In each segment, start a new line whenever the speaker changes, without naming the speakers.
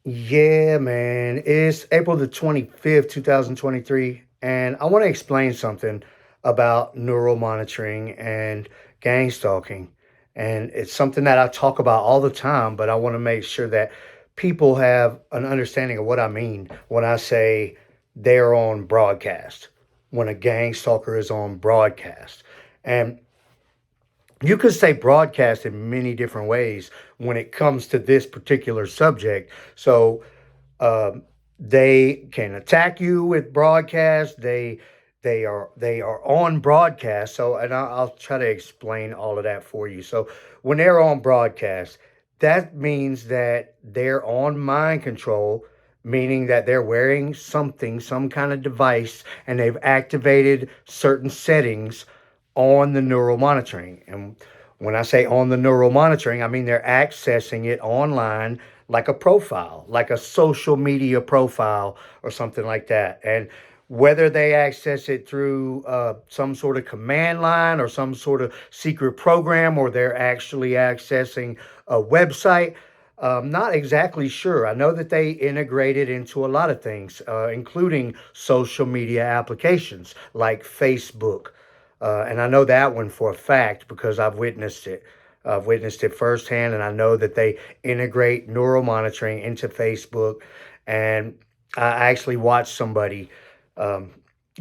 Yeah, man. It's April the 25th, 2023, and I want to explain something about neural monitoring and gang stalking. And it's something that I talk about all the time, but I want to make sure that people have an understanding of what I mean when I say they're on broadcast, when a gang stalker is on broadcast. And you could say broadcast in many different ways when it comes to this particular subject. So, um, they can attack you with broadcast. They are on broadcast. So, and I'll try to explain all of that for you. So, when they're on broadcast, that means that they're on mind control, meaning that they're wearing something, some kind of device, and they've activated certain settings on the neural monitoring. And when I say on the neural monitoring, I mean they're accessing it online like a profile, like a social media profile or something like that. And whether they access it through some sort of command line or some sort of secret program, or they're actually accessing a website, I'm not exactly sure. I know that they integrate it into a lot of things, including social media applications like Facebook. And I know that one for a fact because I've witnessed it. I've witnessed it firsthand, and I know that they integrate neural monitoring into Facebook. And I actually watched somebody um,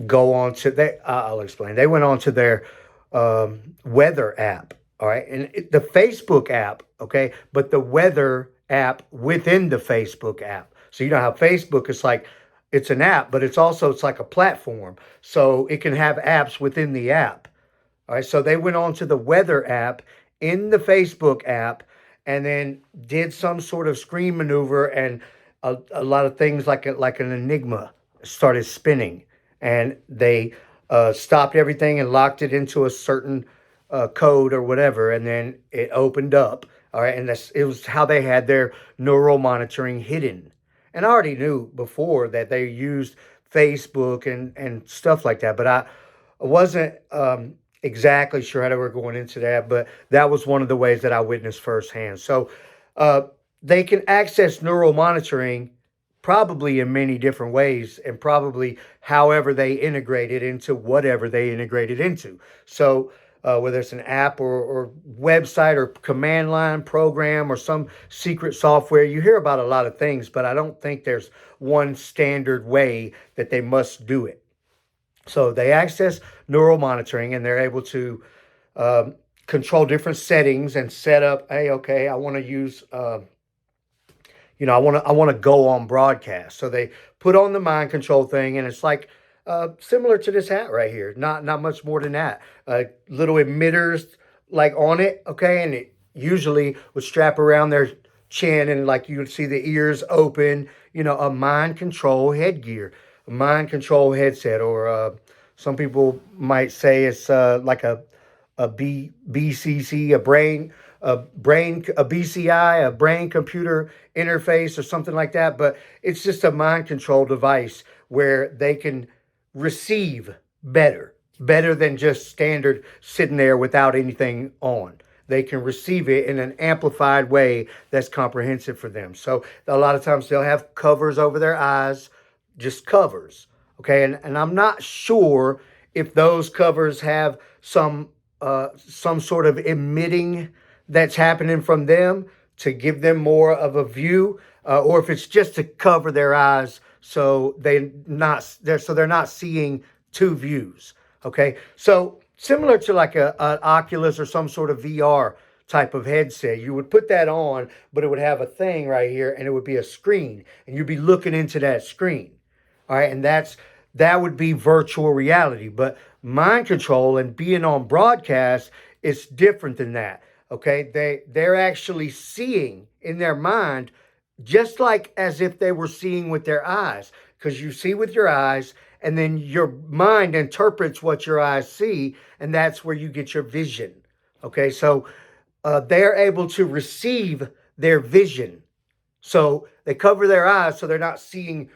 go on to that. I'll explain. They went on to their weather app. All right. And the Facebook app. Okay. But the weather app within the Facebook app. So, you know how Facebook is like, it's an app, but it's like a platform. So it can have apps within the app. All right, so they went on to the weather app in the Facebook app and then did some sort of screen maneuver, and a lot of things like an enigma started spinning, and they stopped everything and locked it into a certain code or whatever, and then it opened up. All right, and it was how they had their neural monitoring hidden. And I already knew before that they used Facebook and stuff like that, but I wasn't exactly sure how they were going into that, but that was one of the ways that I witnessed firsthand. So uh, they can access neural monitoring probably in many different ways, and probably however they integrate it into whatever they integrate it into. So whether it's an app or website or command line program or some secret software, you hear about a lot of things, but I don't think there's one standard way that they must do it. So they access neural monitoring, and they're able to um, control different settings and set up. Hey, okay, I want to use, I want to go on broadcast. So they put on the mind control thing, and it's like similar to this hat right here. Not much more than that. Little emitters like on it, okay, and it usually would strap around their chin, and like you would see the ears open. A mind control headgear, a mind control headset, or some people might say it's like a BCC, a BCI, a brain computer interface, or something like that. But it's just a mind control device where they can receive better than just standard sitting there without anything on. They can receive it in an amplified way that's comprehensive for them. So a lot of times they'll have covers over their eyes, just covers. Okay, and I'm not sure if those covers have some sort of emitting that's happening from them to give them more of a view, or if it's just to cover their eyes so they're not seeing two views. Okay, so similar to like an Oculus or some sort of VR type of headset, you would put that on, but it would have a thing right here, and it would be a screen, and you'd be looking into that screen. All right, and that would be virtual reality. But mind control and being on broadcast is different than that. Okay, they're actually seeing in their mind, just like as if they were seeing with their eyes, because you see with your eyes, and then your mind interprets what your eyes see, and that's where you get your vision. Okay, so they're able to receive their vision. So they cover their eyes so they're not seeing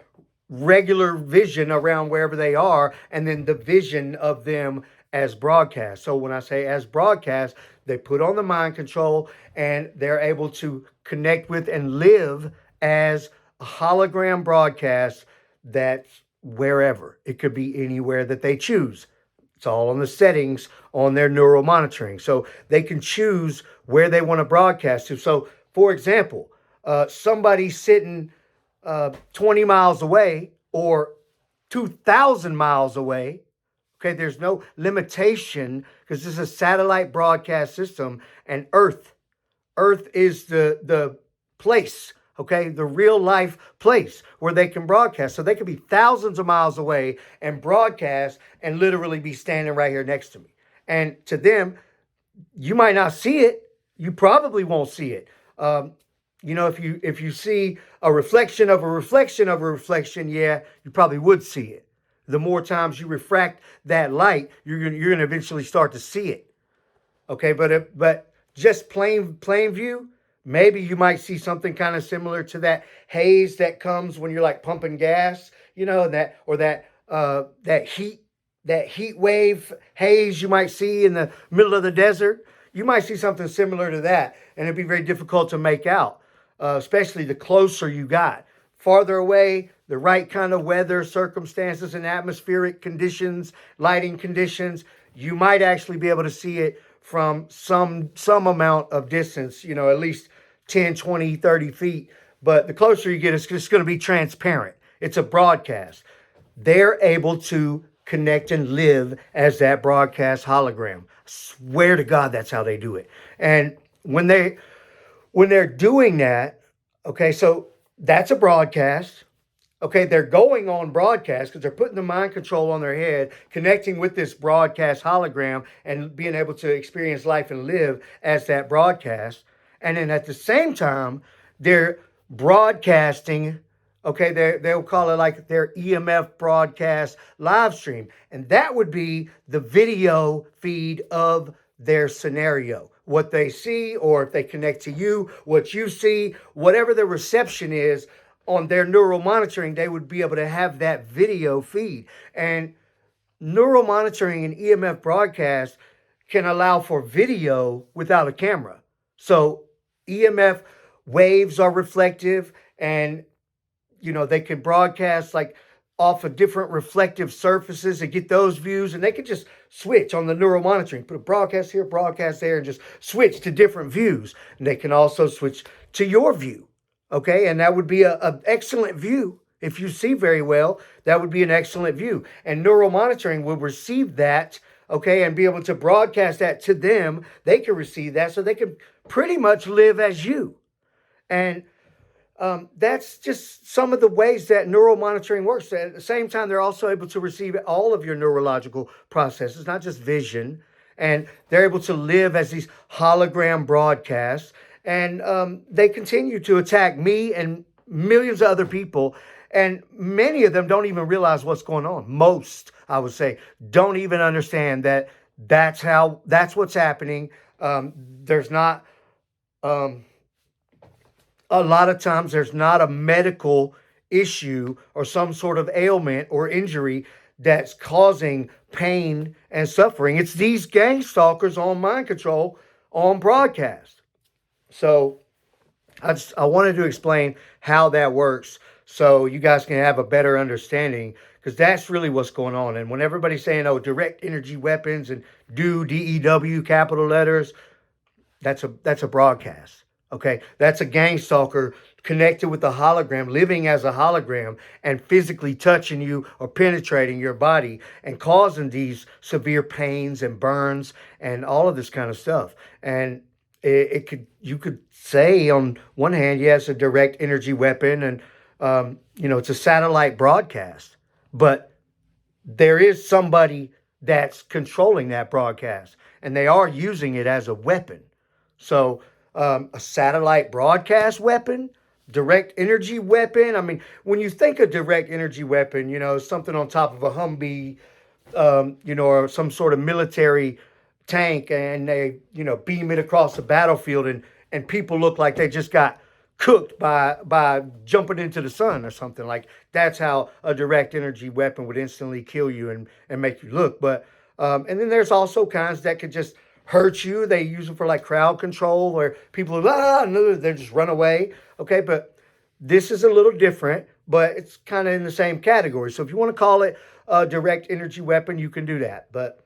regular vision around wherever they are, and then the vision of them as broadcast. So when I say as broadcast, they put on the mind control, and they're able to connect with and live as a hologram broadcast that's wherever. It could be anywhere that they choose. It's all on the settings on their neural monitoring. So they can choose where they want to broadcast to. So, for example, somebody sitting 20 miles away or 2,000 miles away. Okay, there's no limitation because this is a satellite broadcast system, and Earth is the place, okay, the real life place where they can broadcast. So they could be thousands of miles away and broadcast and literally be standing right here next to me. And to them, you might not see it. You probably won't see it. If you see a reflection of a reflection of a reflection, yeah, you probably would see it. The more times you refract that light, you're gonna eventually start to see it. Okay, but just plain view, maybe you might see something kind of similar to that haze that comes when you're like pumping gas, that or that heat wave haze you might see in the middle of the desert. You might see something similar to that, and it'd be very difficult to make out, especially the closer you got. Farther away, the right kind of weather, circumstances, and atmospheric conditions, lighting conditions, you might actually be able to see it from some amount of distance, at least 10, 20, 30 feet. But the closer you get, it's just going to be transparent. It's a broadcast. They're able to connect and live as that broadcast hologram. I swear to God, that's how they do it. And when they're doing that, okay, so that's a broadcast. Okay, they're going on broadcast because they're putting the mind control on their head, connecting with this broadcast hologram and being able to experience life and live as that broadcast. And then at the same time, they're broadcasting, okay, they'll call it like their EMF broadcast live stream. And that would be the video feed of their scenario. What they see, or if they connect to you, what you see, whatever the reception is, on their neural monitoring, they would be able to have that video feed. And neural monitoring and EMF broadcast can allow for video without a camera. So EMF waves are reflective, and they can broadcast like off of different reflective surfaces and get those views, and they can just switch on the neural monitoring, put a broadcast here, broadcast there, and just switch to different views. And they can also switch to your view. Okay, and that would be an excellent view. If you see very well, that would be an excellent view. And neural monitoring will receive that, okay, and be able to broadcast that to them. They can receive that so they can pretty much live as you. And that's just some of the ways that neural monitoring works. At the same time, they're also able to receive all of your neurological processes, not just vision. And they're able to live as these hologram broadcasts. And they continue to attack me and millions of other people. And many of them don't even realize what's going on. Most, I would say, don't even understand that that's what's happening. There's not, a lot of times, there's not a medical issue or some sort of ailment or injury that's causing pain and suffering. It's these gang stalkers on mind control on broadcast. So I wanted to explain how that works so you guys can have a better understanding, because that's really what's going on. And when everybody's saying, oh, direct energy weapons and DEW, capital letters, that's a broadcast. Okay, that's a gang stalker connected with a hologram, living as a hologram and physically touching you or penetrating your body and causing these severe pains and burns and all of this kind of stuff. And you could say on one hand, yes, a direct energy weapon, and it's a satellite broadcast, but there is somebody that's controlling that broadcast, and they are using it as a weapon. So a satellite broadcast weapon, direct energy weapon. I mean, when you think of direct energy weapon, something on top of a Humvee, or some sort of military tank, and they beam it across the battlefield, and people look like they just got cooked by jumping into the sun or something. Like, that's how a direct energy weapon would instantly kill you and make you look. But and then there's also kinds that could just hurt you. They use them for like crowd control, where people are, no, they just run away. Okay, but This is a little different, but it's kind of in the same category. So if you want to call it a direct energy weapon, you can do that. But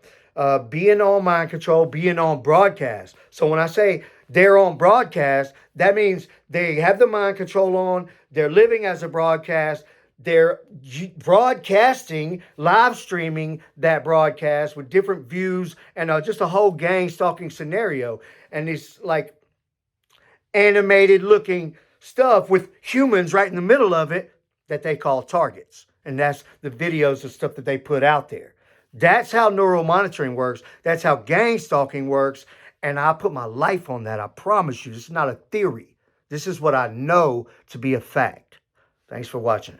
being on mind control, being on broadcast. So when I say they're on broadcast, that means they have the mind control on, they're living as a broadcast, they're broadcasting, live streaming that broadcast with different views and just a whole gang stalking scenario. And it's like animated looking stuff with humans right in the middle of it that they call targets. And that's the videos and stuff that they put out there. That's how neural monitoring works. That's how gang stalking works. And I put my life on that. I promise you, this is not a theory. This is what I know to be a fact. Thanks for watching.